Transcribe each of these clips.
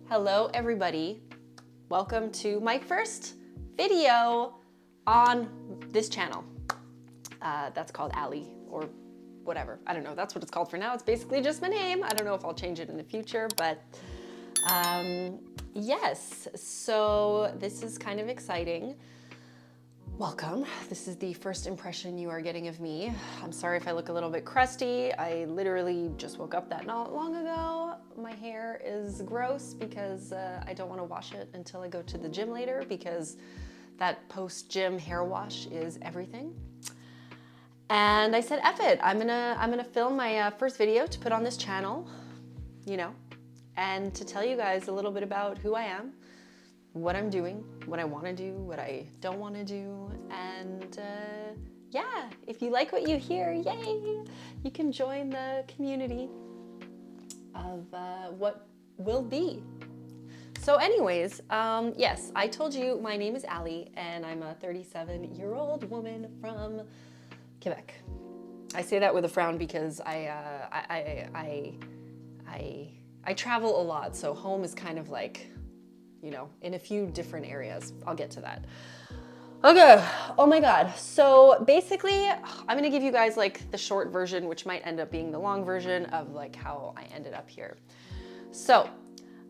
Hello everybody, welcome to my first video on this channel. That's called Ali or whatever, I don't know, that's what it's called for now. It's basically just my name. I don't know if I'll change it in the future, but yes, so this is kind of exciting. Welcome. This is the first impression you are getting of me. I'm sorry if I look a little bit crusty. I literally just woke up that not long ago. My hair is gross because I don't want to wash it until I go to the gym later, because that post-gym hair wash is everything. And I said, F it, I'm gonna film my first video to put on this channel, you know, and to tell you guys a little bit about who I am, what I'm doing, what I want to do, what I don't want to do, and yeah, if you like what you hear, yay, you can join the community of what will be. So anyways, yes, I told you my name is Ali, and I'm a 37-year-old woman from Quebec. I say that with a frown because I travel a lot, so home is kind of like, you know, in a few different areas. I'll get to that. Okay, oh my God. So basically, I'm gonna give you guys like the short version, which might end up being the long version of like how I ended up here. So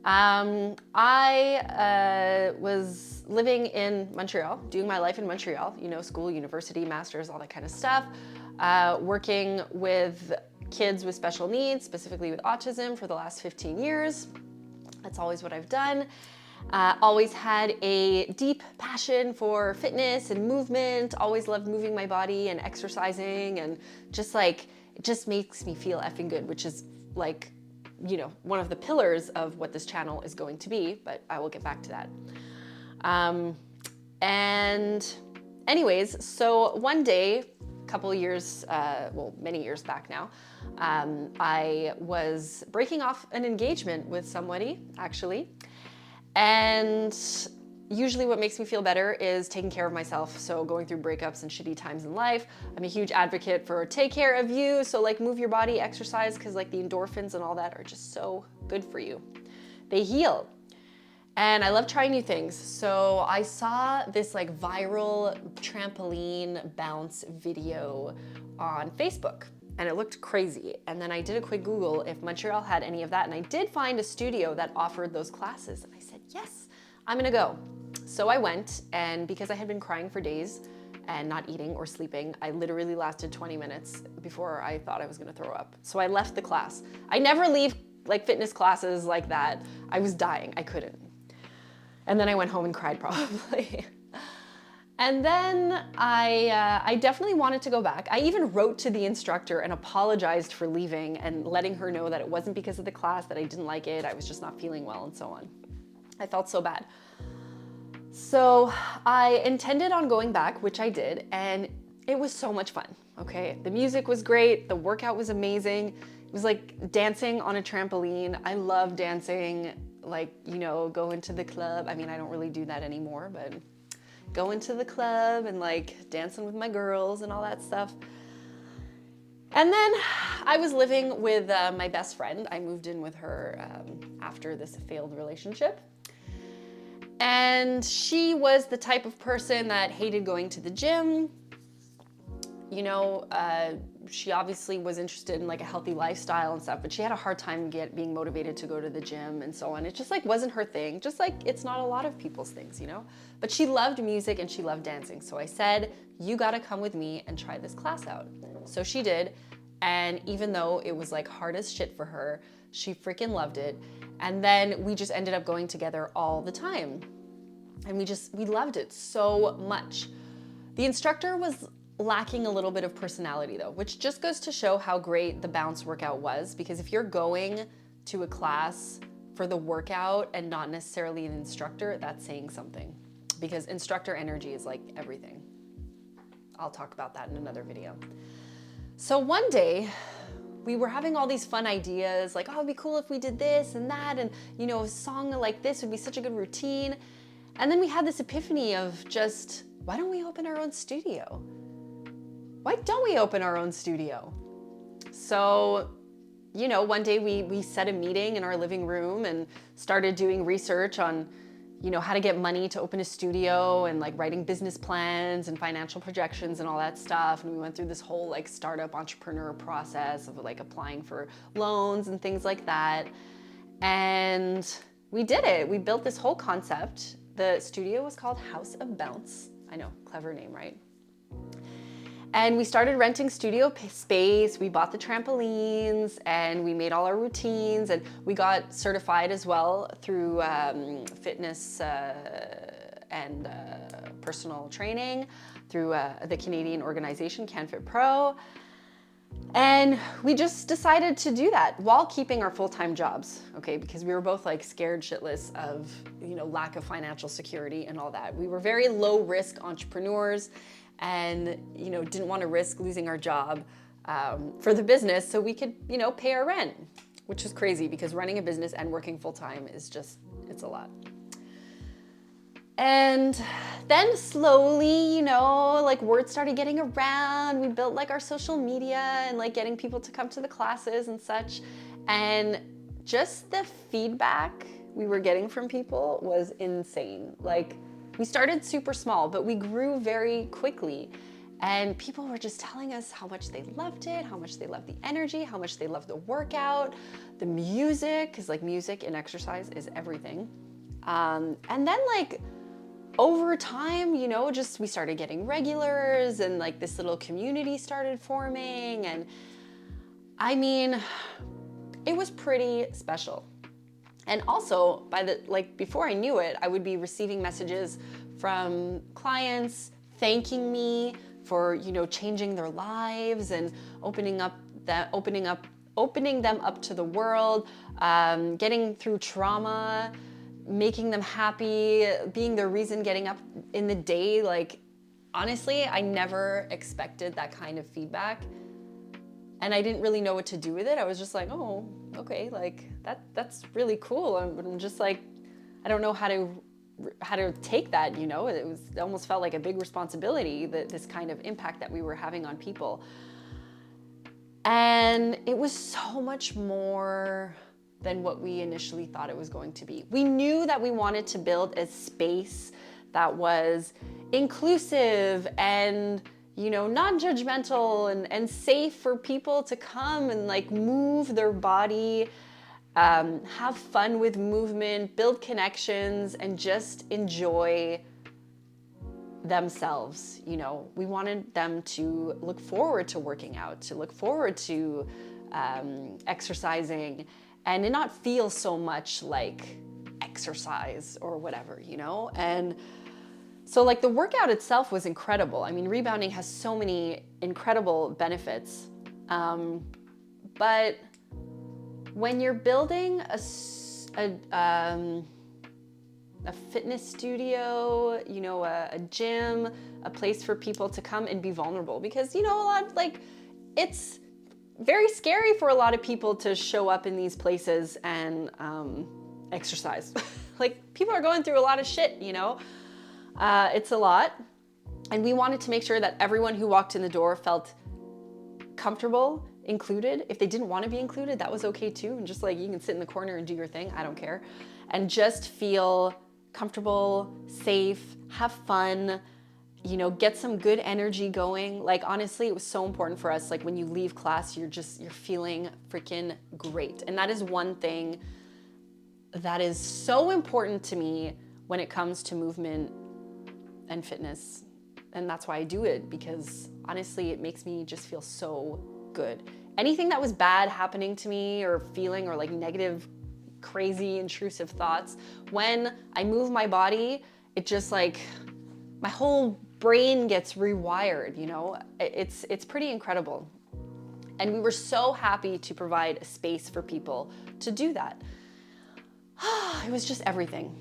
I was living in Montreal, doing my life in Montreal, you know, school, university, masters, all that kind of stuff, working with kids with special needs, specifically with autism, for the last 15 years. That's always what I've done. Always had a deep passion for fitness and movement, always loved moving my body and exercising, and just like, it just makes me feel effing good, which is like, you know, one of the pillars of what this channel is going to be, but I will get back to that. And anyways, so one day, a couple of years, well, many years back now, I was breaking off an engagement with somebody, actually. And usually what makes me feel better is taking care of myself. So going through breakups and shitty times in life, I'm a huge advocate for take care of you. So like move your body, exercise, because like the endorphins and all that are just so good for you. They heal. And I love trying new things. So I saw this like viral trampoline bounce video on Facebook, and it looked crazy. And then I did a quick Google if Montreal had any of that, and I did find a studio that offered those classes. And I said, yes, I'm gonna go. So I went, and because I had been crying for days and not eating or sleeping, I literally lasted 20 minutes before I thought I was gonna throw up. So I left the class. I never leave like fitness classes like that. I was dying, I couldn't. And then I went home and cried probably. And then I definitely wanted to go back. I even wrote to the instructor and apologized for leaving and letting her know that it wasn't because of the class, that I didn't like it, I was just not feeling well and so on. I felt so bad. So I intended on going back, which I did, and it was so much fun, okay? The music was great, the workout was amazing. It was like dancing on a trampoline. I love dancing, like, you know, go into the club. I mean, I don't really do that anymore, but go into the club and like dancing with my girls and all that stuff. And then I was living with my best friend. I moved in with her after this failed relationship. And she was the type of person that hated going to the gym. You know, she obviously was interested in like a healthy lifestyle and stuff, but she had a hard time being motivated to go to the gym and so on. It just like wasn't her thing, just like it's not a lot of people's things, you know? But she loved music and she loved dancing. So I said, you gotta come with me and try this class out. So she did. And even though it was like hard as shit for her, she freaking loved it. And then we just ended up going together all the time. And we loved it so much. The instructor was lacking a little bit of personality though, which just goes to show how great the bounce workout was, because if you're going to a class for the workout and not necessarily an instructor, that's saying something, because instructor energy is like everything. I'll talk about that in another video. So one day we were having all these fun ideas, like, oh, it'd be cool if we did this and that, and you know, a song like this would be such a good routine. And then we had this epiphany of just, why don't we open our own studio? Why don't we open our own studio? So you know, one day we set a meeting in our living room and started doing research on, you know, how to get money to open a studio and like writing business plans and financial projections and all that stuff. And we went through this whole like startup entrepreneur process of like applying for loans and things like that. And we did it. We built this whole concept. The studio was called House of Bounce. I know, clever name, right? And we started renting studio space. We bought the trampolines and we made all our routines, and we got certified as well through fitness and personal training through the Canadian organization CanFit Pro. And we just decided to do that while keeping our full-time jobs, okay? Because we were both like scared shitless of, you know, lack of financial security and all that. We were very low risk entrepreneurs and, you know, didn't want to risk losing our job for the business so we could, you know, pay our rent, which is crazy because running a business and working full-time is just, it's a lot. And then slowly, you know, like word started getting around. We built like our social media and like getting people to come to the classes and such. And just the feedback we were getting from people was insane. Like we started super small, but we grew very quickly. And people were just telling us how much they loved it, how much they loved the energy, how much they loved the workout, the music, because like music and exercise is everything. And then like, over time, you know, just we started getting regulars and like this little community started forming. And I mean, it was pretty special. And also before I knew it, I would be receiving messages from clients thanking me for, you know, changing their lives and opening them up to the world, getting through trauma, making them happy, being the reason getting up in the day. Like, honestly, I never expected that kind of feedback. And I didn't really know what to do with it. I was just like, oh, okay, like that's really cool. I'm just like, I don't know how to take that, you know? It almost felt like a big responsibility, this kind of impact that we were having on people. And it was so much more than what we initially thought it was going to be. We knew that we wanted to build a space that was inclusive and, you know, non-judgmental and safe for people to come and like move their body, have fun with movement, build connections, and just enjoy themselves. You know, we wanted them to look forward to working out, to look forward to exercising, and to not feel so much like exercise or whatever, you know? And so like the workout itself was incredible. I mean, rebounding has so many incredible benefits. But when you're building a fitness studio, you know, a gym, a place for people to come and be vulnerable, because, you know, a lot like it's very scary for a lot of people to show up in these places and exercise. Like people are going through a lot of shit, you know? It's a lot. And we wanted to make sure that everyone who walked in the door felt comfortable, included. If they didn't want to be included, that was okay too. And just like, you can sit in the corner and do your thing, I don't care. And just feel comfortable, safe, have fun, you know, get some good energy going. Like, honestly, it was so important for us. Like when you leave class, you're feeling freaking great. And that is one thing that is so important to me when it comes to movement and fitness. And that's why I do it, because honestly, it makes me just feel so good. Anything that was bad happening to me or feeling, or like negative, crazy, intrusive thoughts, when I move my body, it just like, my whole brain gets rewired, you know? It's pretty incredible. And we were so happy to provide a space for people to do that. It was just everything.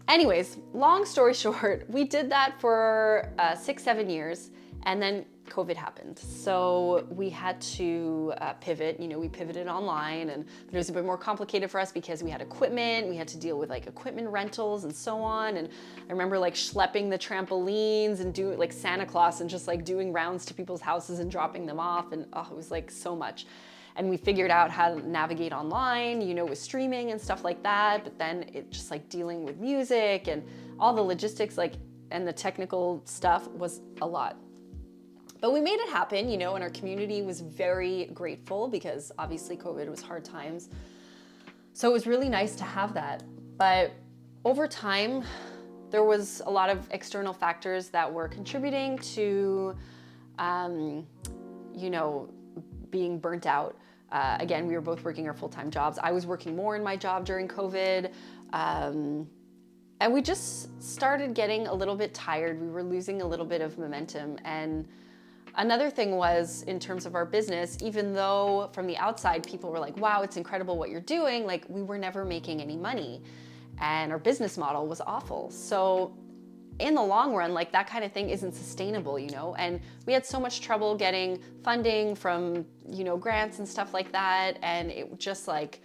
Anyways, long story short, we did that for 6-7 years, and then COVID happened. So we had to pivot. You know, we pivoted online, and it was a bit more complicated for us because we had equipment. We had to deal with like equipment rentals and so on. And I remember like schlepping the trampolines and doing like Santa Claus and just like doing rounds to people's houses and dropping them off. And oh, it was like so much. and we figured out how to navigate online, you know, with streaming and stuff like that. But then it just like dealing with music and all the logistics, like, and the technical stuff was a lot. But we made it happen, you know, and our community was very grateful because obviously COVID was hard times. So it was really nice to have that. But over time, there was a lot of external factors that were contributing to, you know, being burnt out. Again, we were both working our full-time jobs. I was working more in my job during COVID. And we just started getting a little bit tired. We were losing a little bit of momentum. And another thing was, in terms of our business, even though from the outside people were like, wow, it's incredible what you're doing, like we were never making any money and our business model was awful. So in the long run, like that kind of thing isn't sustainable, you know? And we had so much trouble getting funding from, you know, grants and stuff like that. And it just like,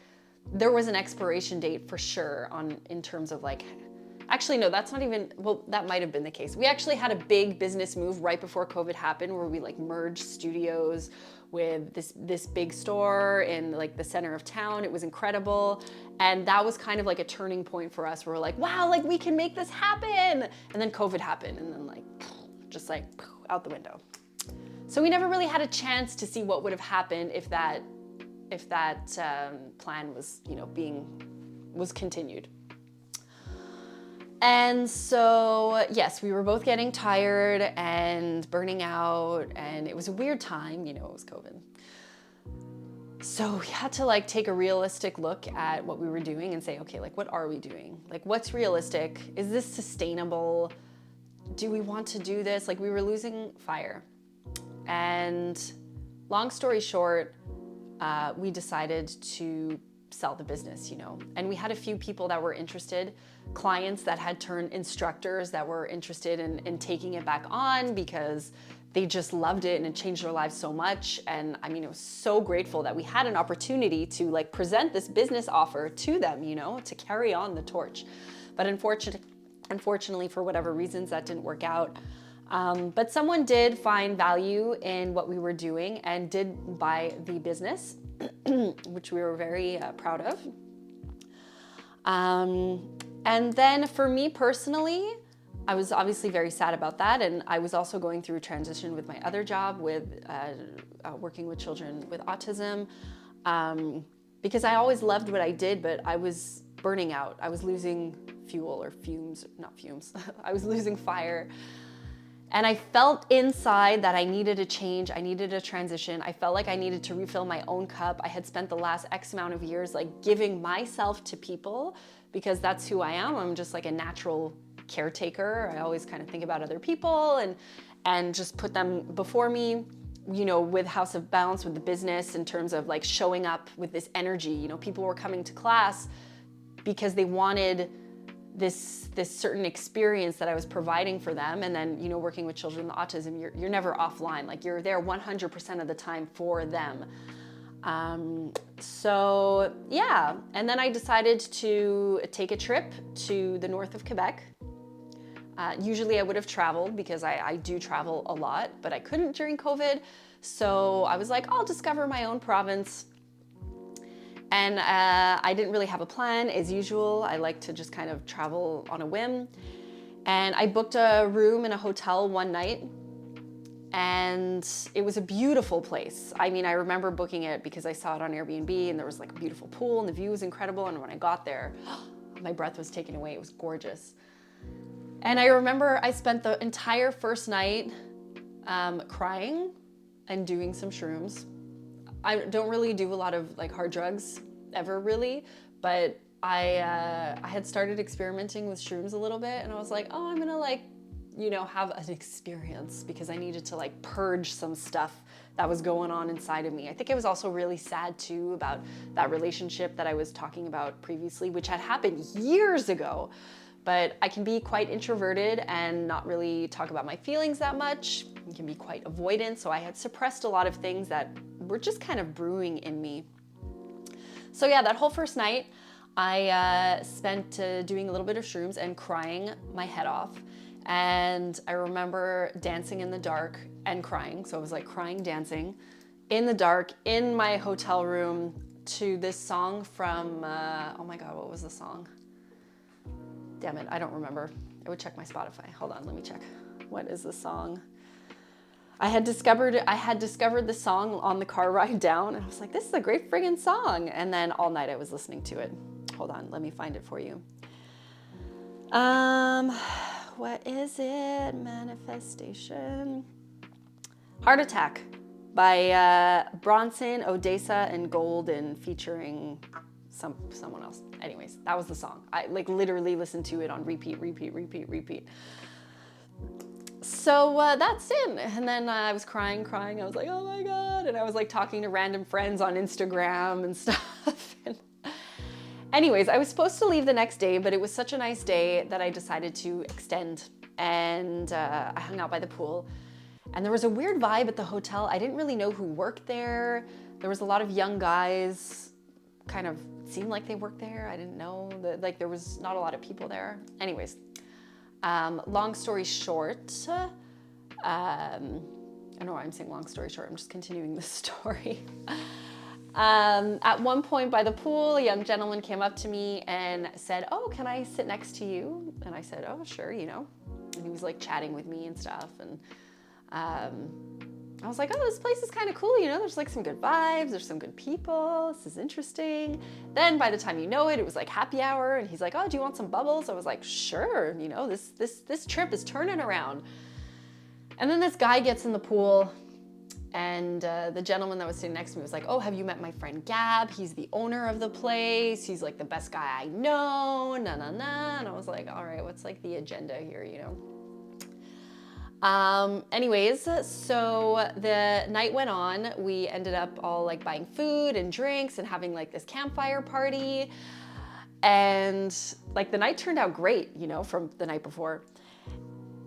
there was an expiration date for sure in terms of like, actually, no, that's not even, well, that might have been the case. We actually had a big business move right before COVID happened where we like merged studios with this big store in like the center of town. It was incredible. And that was kind of like a turning point for us. We're like, wow, like we can make this happen. And then COVID happened and then like, just like out the window. So we never really had a chance to see what would have happened if that plan was, you know, was continued. And so, yes, we were both getting tired and burning out, and it was a weird time, you know, it was COVID. So we had to like take a realistic look at what we were doing and say, okay, like what are we doing? Like what's realistic? Is this sustainable? Do we want to do this? Like we were losing fire. And long story short, we decided to sell the business, you know, and we had a few people that were interested, clients that had turned instructors that were interested in taking it back on because they just loved it and it changed their lives so much. And I mean, it was so grateful that we had an opportunity to like present this business offer to them, you know, to carry on the torch. But unfortunately, for whatever reasons, that didn't work out. But someone did find value in what we were doing and did buy the business, which we were very proud of. And then for me personally, I was obviously very sad about that. And I was also going through a transition with my other job with working with children with autism, because I always loved what I did, but I was burning out. I was losing fuel or fumes, not fumes. I was losing fire. And I felt inside that I needed a change. I needed a transition. I felt like I needed to refill my own cup. I had spent the last X amount of years like giving myself to people because that's who I am. I'm just like a natural caretaker. I always kind of think about other people and just put them before me, you know, with House of Balance, with the business in terms of like showing up with this energy. You know, people were coming to class because they wanted this certain experience that I was providing for them. And then, you know, working with children with autism, you're never offline. Like you're there 100% of the time for them. So yeah, and then I decided to take a trip to the north of Quebec. Usually I would have traveled because I do travel a lot, but I couldn't during COVID. So I was like, I'll discover my own province. And I didn't really have a plan as usual. I like to just kind of travel on a whim. And I booked a room in a hotel one night and it was a beautiful place. I mean, I remember booking it because I saw it on Airbnb and there was like a beautiful pool and the view was incredible. And when I got there, my breath was taken away. It was gorgeous. And I remember I spent the entire first night crying and doing some shrooms. I don't really do a lot of like hard drugs ever really, but I had started experimenting with shrooms a little bit and I was like, oh, I'm gonna like, you know, have an experience because I needed to like purge some stuff that was going on inside of me. I think I was also really sad too about that relationship that I was talking about previously, which had happened years ago. But I can be quite introverted and not really talk about my feelings that much. I can be quite avoidant, so I had suppressed a lot of things that were just kind of brewing in me. So yeah, that whole first night, I spent doing a little bit of shrooms and crying my head off. And I remember dancing in the dark and crying. So I was like crying, dancing. in the dark in my hotel room to this song from, oh my God, what was the song? Damn it, I don't remember. I would check my Spotify. Hold on, let me check. What is the song? I had discovered the song on the car ride down, and I was like, this is a great friggin' song. And then all night I was listening to it. Hold on, let me find it for you. What is it? Manifestation. Heart Attack by Bronson, Odessa, and Golden, featuring someone else. Anyways, that was the song. I like literally listened to it on repeat. So that's it. And then I was crying. I was like, oh my God. And I was like talking to random friends on Instagram and stuff. And anyways, I was supposed to leave the next day, but it was such a nice day that I decided to extend. And I hung out by the pool. And there was a weird vibe at the hotel. I didn't really know who worked there. There was a lot of young guys, kind of seemed like they worked there. I didn't know that, like, there was not a lot of people there. Anyways, long story short, I don't know why I'm saying long story short. I'm just continuing the story. At one point by the pool, a young gentleman came up to me and said, oh, can I sit next to you? And I said, oh, sure, you know. And he was like chatting with me and stuff. And I was like, oh, this place is kind of cool, you know, there's like some good vibes, there's some good people, this is interesting. Then by the time you know it, it was like happy hour, and he's like, oh, do you want some bubbles? I was like, sure, you know, this trip is turning around. And then this guy gets in the pool, and the gentleman that was sitting next to me was like, oh, have you met my friend Gab? He's the owner of the place, he's like the best guy I know, na. And I was like, all right, what's like the agenda here, you know? Anyways, so the night went on. We ended up all like buying food and drinks and having like this campfire party. And like the night turned out great, you know, from the night before.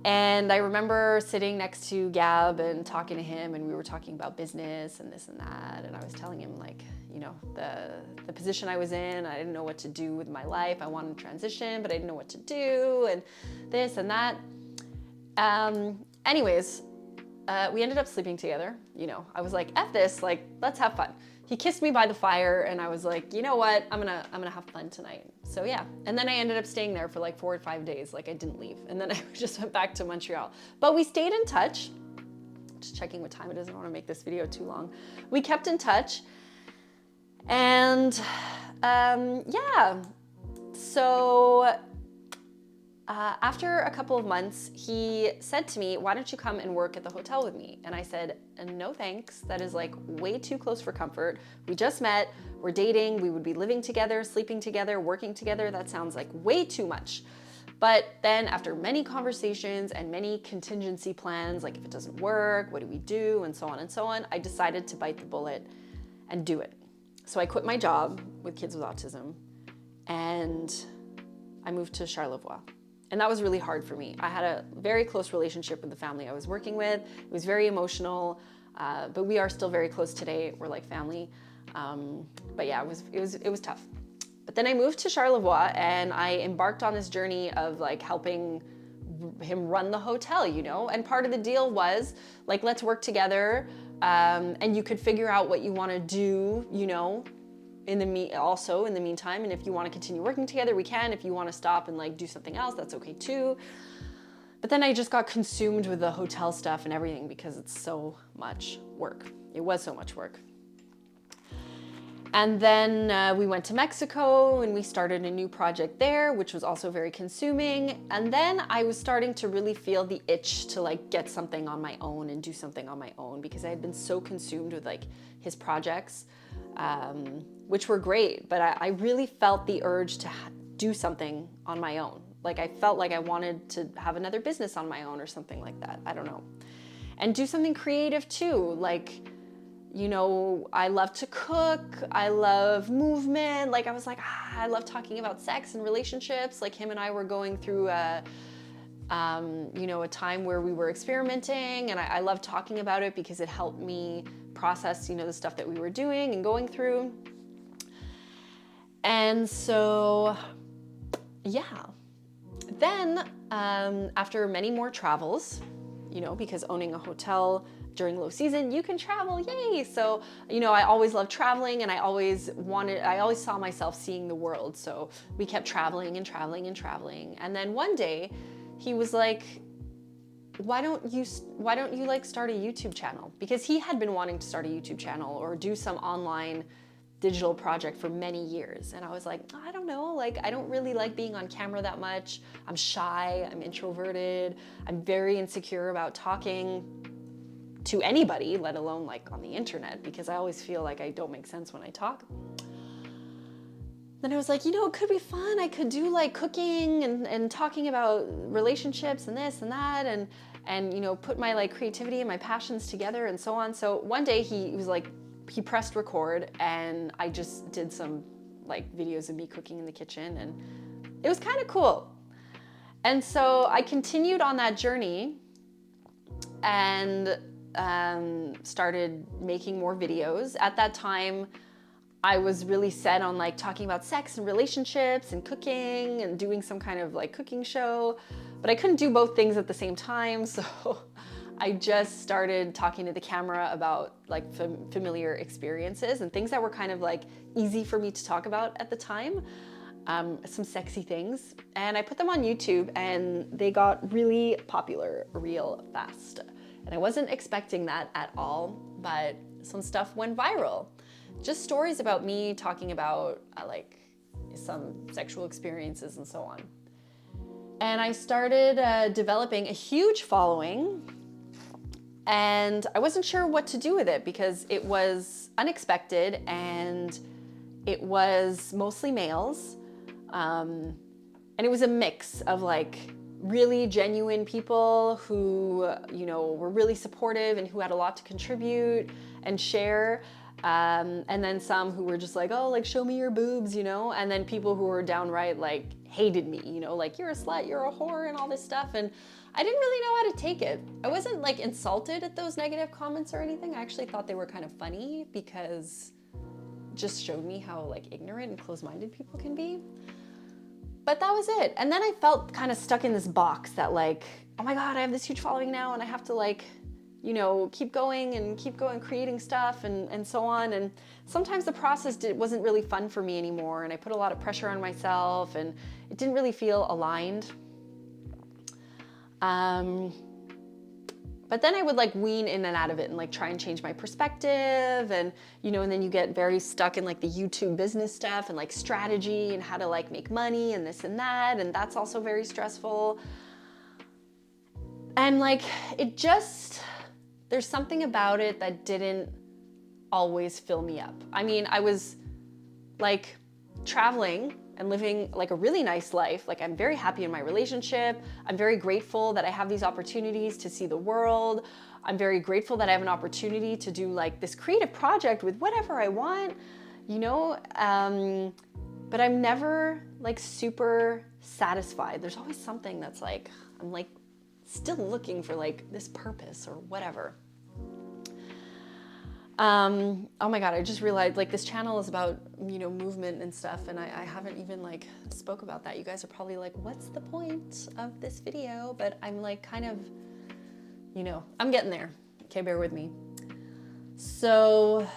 And I remember sitting next to Gab and talking to him, and we were talking about business and this and that. And I was telling him like, you know, the position I was in, I didn't know what to do with my life. I wanted to transition, but I didn't know what to do, and this and that. Anyways, we ended up sleeping together. You know, I was like, F this, like, let's have fun. He kissed me by the fire, and I was like, you know what? I'm gonna have fun tonight. So yeah. And then I ended up staying there for like 4 or 5 days. Like I didn't leave. And then I just went back to Montreal. But we stayed in touch. Just checking what time it is. I don't want to make this video too long. We kept in touch. And yeah. So after a couple of months, he said to me, why don't you come and work at the hotel with me? And I said, no thanks. That is like way too close for comfort. We just met, we're dating, we would be living together, sleeping together, working together. That sounds like way too much. But then after many conversations and many contingency plans, like if it doesn't work, what do we do? And so on, I decided to bite the bullet and do it. So I quit my job with kids with autism and I moved to Charlevoix. And that was really hard for me. I had a very close relationship with the family I was working with. It was very emotional, but we are still very close today. We're like family. But yeah, it was tough. But then I moved to Charlevoix and I embarked on this journey of like helping him run the hotel, you know? And part of the deal was like, let's work together, and you could figure out what you want to do, you know, in the meantime, and if you want to continue working together, we can. If you want to stop and like do something else, that's okay too. But then I just got consumed with the hotel stuff and everything because it's so much work. It was so much work. And then we went to Mexico and we started a new project there, which was also very consuming. And then I was starting to really feel the itch to like get something on my own and do something on my own because I had been so consumed with like his projects, which were great. But I really felt the urge to do something on my own. Like I felt like I wanted to have another business on my own or something like that. I don't know. And do something creative too. Like, you know, I love to cook, I love movement. Like I was like, I love talking about sex and relationships. Like him and I were going through you know, a time where we were experimenting, and I love talking about it because it helped me process, you know, the stuff that we were doing and going through. And so, yeah. Then after many more travels, you know, because owning a hotel during low season, you can travel, yay. So, you know, I always loved traveling, and I always saw myself seeing the world. So we kept traveling and traveling and traveling. And then one day he was like, why don't you like start a YouTube channel? Because he had been wanting to start a YouTube channel or do some online digital project for many years. And I was like, I don't know, like, I don't really like being on camera that much. I'm shy, I'm introverted, I'm very insecure about talking to anybody, let alone like on the internet, because I always feel like I don't make sense when I talk. Then I was like, you know, it could be fun. I could do like cooking and talking about relationships and this and that, and you know, put my like creativity and my passions together and so on. So one day he was like, he pressed record, and I just did some like videos of me cooking in the kitchen, and it was kind of cool. And so I continued on that journey and started making more videos. At that time, I was really set on like talking about sex and relationships and cooking and doing some kind of like cooking show, but I couldn't do both things at the same time. So I just started talking to the camera about like familiar experiences and things that were kind of like easy for me to talk about at the time, some sexy things. And I put them on YouTube, and they got really popular real fast. And I wasn't expecting that at all, but some stuff went viral. Just stories about me talking about like some sexual experiences and so on. And I started developing a huge following, and I wasn't sure what to do with it because it was unexpected and it was mostly males. And it was a mix of like really genuine people who, you know, were really supportive and who had a lot to contribute and share. And then some who were just like, oh, like, show me your boobs, you know? And then people who were downright like hated me, you know, like, you're a slut, you're a whore, and all this stuff. And I didn't really know how to take it. I wasn't like insulted at those negative comments or anything. I actually thought they were kind of funny because it just showed me how like ignorant and closed-minded people can be. But that was it. And then I felt kind of stuck in this box that like, oh my God, I have this huge following now, and I have to like, you know, keep going, creating stuff and so on. And sometimes the process wasn't really fun for me anymore. And I put a lot of pressure on myself, and it didn't really feel aligned. But then I would like wean in and out of it and like try and change my perspective, and, you know, and then you get very stuck in like the YouTube business stuff and like strategy and how to like make money and this and that. And that's also very stressful. And like, it just, there's something about it that didn't always fill me up. I mean, I was like traveling and living like a really nice life. Like, I'm very happy in my relationship. I'm very grateful that I have these opportunities to see the world. I'm very grateful that I have an opportunity to do like this creative project with whatever I want, you know? But I'm never like super satisfied. There's always something that's like, I'm like still looking for like this purpose or whatever. Oh my God, I just realized like this channel is about, you know, movement and stuff, and I haven't even like spoke about that. You guys are probably like, what's the point of this video? But I'm like kind of, you know, I'm getting there. Okay, bear with me. So,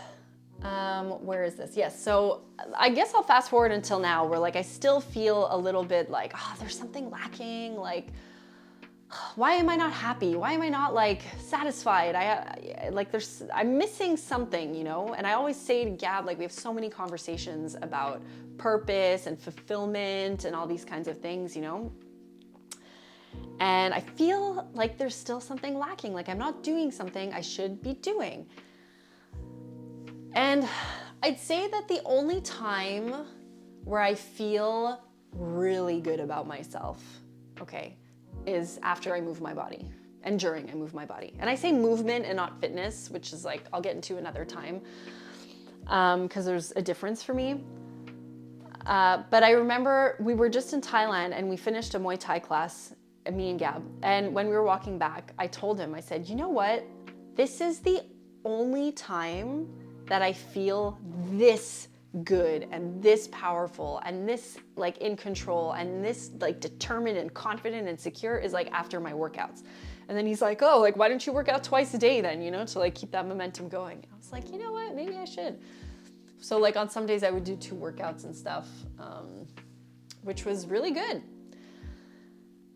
where is this? Yes, so I guess I'll fast forward until now where like I still feel a little bit like, oh, there's something lacking, like, why am I not happy? Why am I not like satisfied? I'm missing something, you know? And I always say to Gab, like, we have so many conversations about purpose and fulfillment and all these kinds of things, you know? And I feel like there's still something lacking. Like, I'm not doing something I should be doing. And I'd say that the only time where I feel really good about myself, okay, is after I move my body and during I move my body. And I say movement and not fitness, which is like, I'll get into another time, because there's a difference for me. But I remember we were just in Thailand and we finished a Muay Thai class, me and Gab. And when we were walking back, I told him, I said, you know what? This is the only time that I feel this good and this powerful and this like in control and this like determined and confident and secure is like after my workouts. And then he's like, oh, like, why don't you work out twice a day then, you know, to like keep that momentum going. I was like, you know what, maybe I should. So like on some days I would do 2 workouts and stuff, which was really good.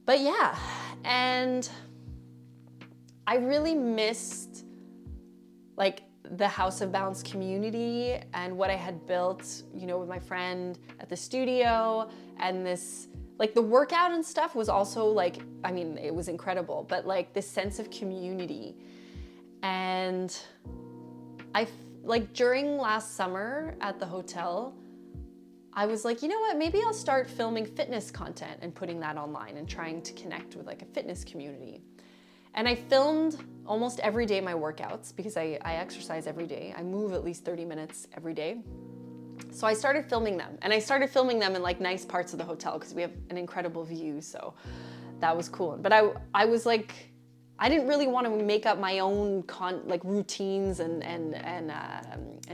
But yeah, and I really missed like the House of Bounce community and what I had built, you know, with my friend at the studio. And this, like the workout and stuff was also like, I mean, it was incredible, but like this sense of community. And like during last summer at the hotel, I was like, you know what, maybe I'll start filming fitness content and putting that online and trying to connect with like a fitness community. And I filmed almost every day my workouts because I exercise every day. I move at least 30 minutes every day. So I started filming them, and I started filming them in like nice parts of the hotel because we have an incredible view. So that was cool. But I was like, I didn't really want to make up my own like routines and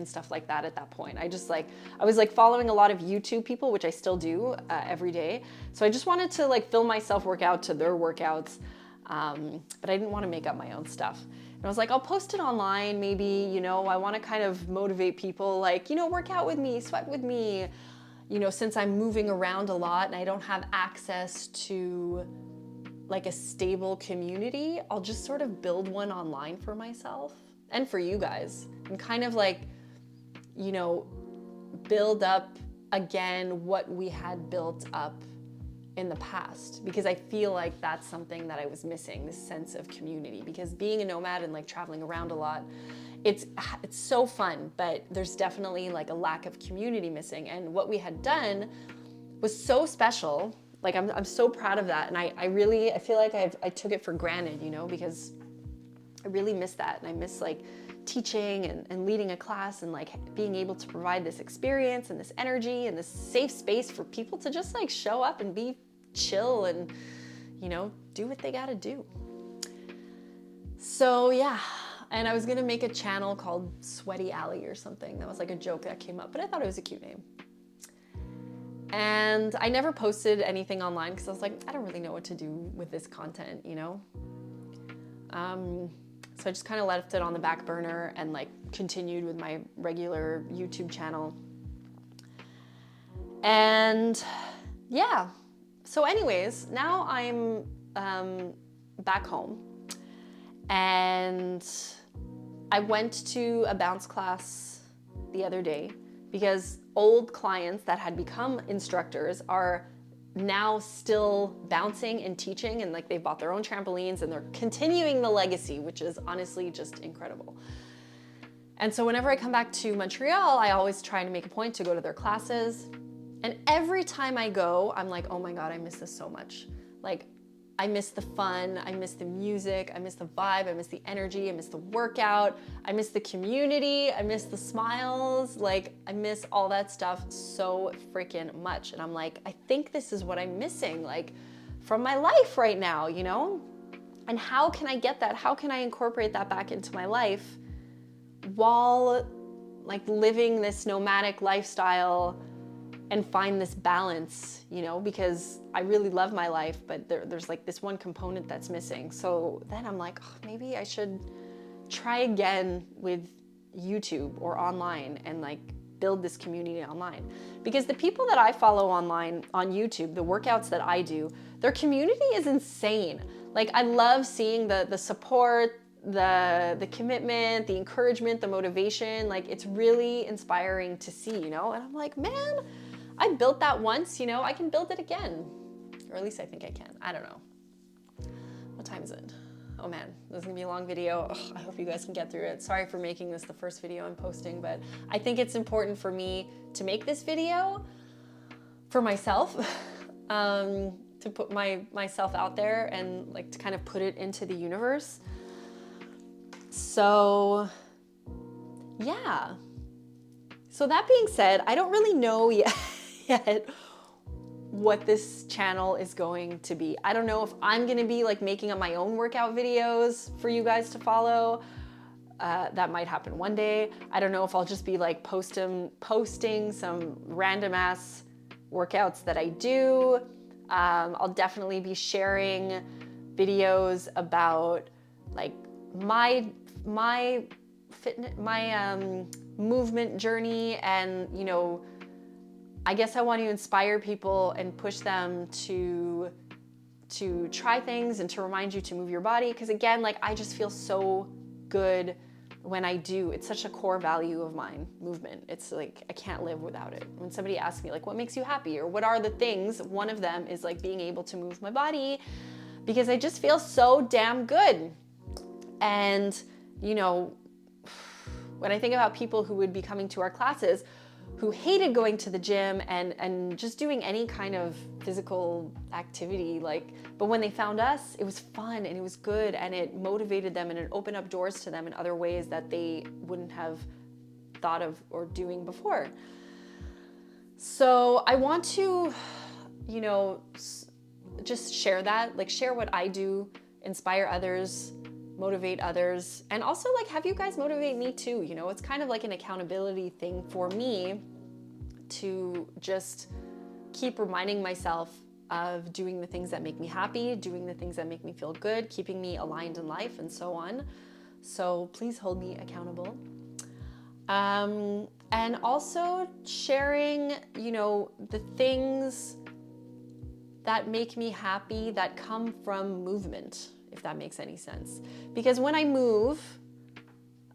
stuff like that at that point. I was like following a lot of YouTube people, which I still do every day. So I just wanted to like film myself work out to their workouts. But I didn't want to make up my own stuff. And I was like, I'll post it online, maybe, you know, I want to kind of motivate people like, you know, work out with me, sweat with me, you know, since I'm moving around a lot and I don't have access to like a stable community, I'll just sort of build one online for myself and for you guys and kind of like, you know, build up again what we had built up in the past, because I feel like that's something that I was missing, this sense of community. Because being a nomad and like traveling around a lot, it's so fun, but there's definitely like a lack of community missing. And what we had done was so special. Like I'm so proud of that, and I feel like I took it for granted, you know, because I really miss that, and I miss like teaching and leading a class and like being able to provide this experience and this energy and this safe space for people to just like show up and be chill and, you know, do what they gotta do. So yeah, and I was gonna make a channel called Sweaty Alley or something. That was like a joke that came up, but I thought it was a cute name. And I never posted anything online because I was like, I don't really know what to do with this content, you know? So I just kind of left it on the back burner and like continued with my regular YouTube channel. And yeah, so anyways, now I'm back home, and I went to a bounce class the other day because old clients that had become instructors are now still bouncing and teaching, and like they bought their own trampolines and they're continuing the legacy, which is honestly just incredible. And so whenever I come back to Montreal, I always try to make a point to go to their classes. And every time I go, I'm like, oh my God, I miss this so much. Like, I miss the fun, I miss the music, I miss the vibe, I miss the energy, I miss the workout, I miss the community, I miss the smiles, like I miss all that stuff so freaking much. And I'm like, I think this is what I'm missing, like from my life right now, you know? And how can I get that? How can I incorporate that back into my life while like living this nomadic lifestyle and find this balance, you know, because I really love my life, but there's like this one component that's missing. So then I'm like, oh, maybe I should try again with YouTube or online and like build this community online. Because the people that I follow online on YouTube, the workouts that I do, their community is insane. Like I love seeing the support, the commitment, the encouragement, the motivation. Like it's really inspiring to see, you know? And I'm like, man, I built that once, you know, I can build it again. Or at least I think I can. I don't know. What time is it? Oh man, this is gonna be a long video. Ugh, I hope you guys can get through it. Sorry for making this the first video I'm posting, but I think it's important for me to make this video for myself, to put myself out there and like to kind of put it into the universe. So yeah. So that being said, I don't really know yet what this channel is going to be. I don't know if I'm gonna be like making up my own workout videos for you guys to follow, That might happen one day. I don't know if I'll just be like posting some random ass workouts that I do. I'll definitely be sharing videos about like my fitness, my movement journey, and you know, I guess I want to inspire people and push them to try things and to remind you to move your body, because again, like I just feel so good when I do. It's such a core value of mine, movement. It's like I can't live without it. When somebody asks me like what makes you happy or what are the things, one of them is like being able to move my body, because I just feel so damn good. And you know, when I think about people who would be coming to our classes who hated going to the gym and just doing any kind of physical activity, like, but when they found us, it was fun and it was good and it motivated them and it opened up doors to them in other ways that they wouldn't have thought of or doing before. So I want to, you know, just share that, like share what I do, inspire others, motivate others, and also like have you guys motivate me too. You know, it's kind of like an accountability thing for me to just keep reminding myself of doing the things that make me happy, doing the things that make me feel good, keeping me aligned in life, and so on. So please hold me accountable. And also sharing, you know, the things that make me happy that come from movement, if that makes any sense. Because when I move,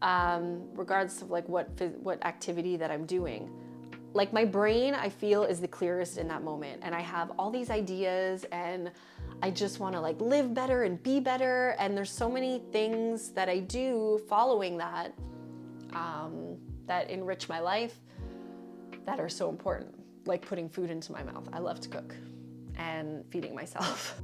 regardless of like what activity that I'm doing, like my brain, I feel, is the clearest in that moment. And I have all these ideas and I just want to like live better and be better. And there's so many things that I do following that, that enrich my life, that are so important. Like putting food into my mouth. I love to cook and feeding myself.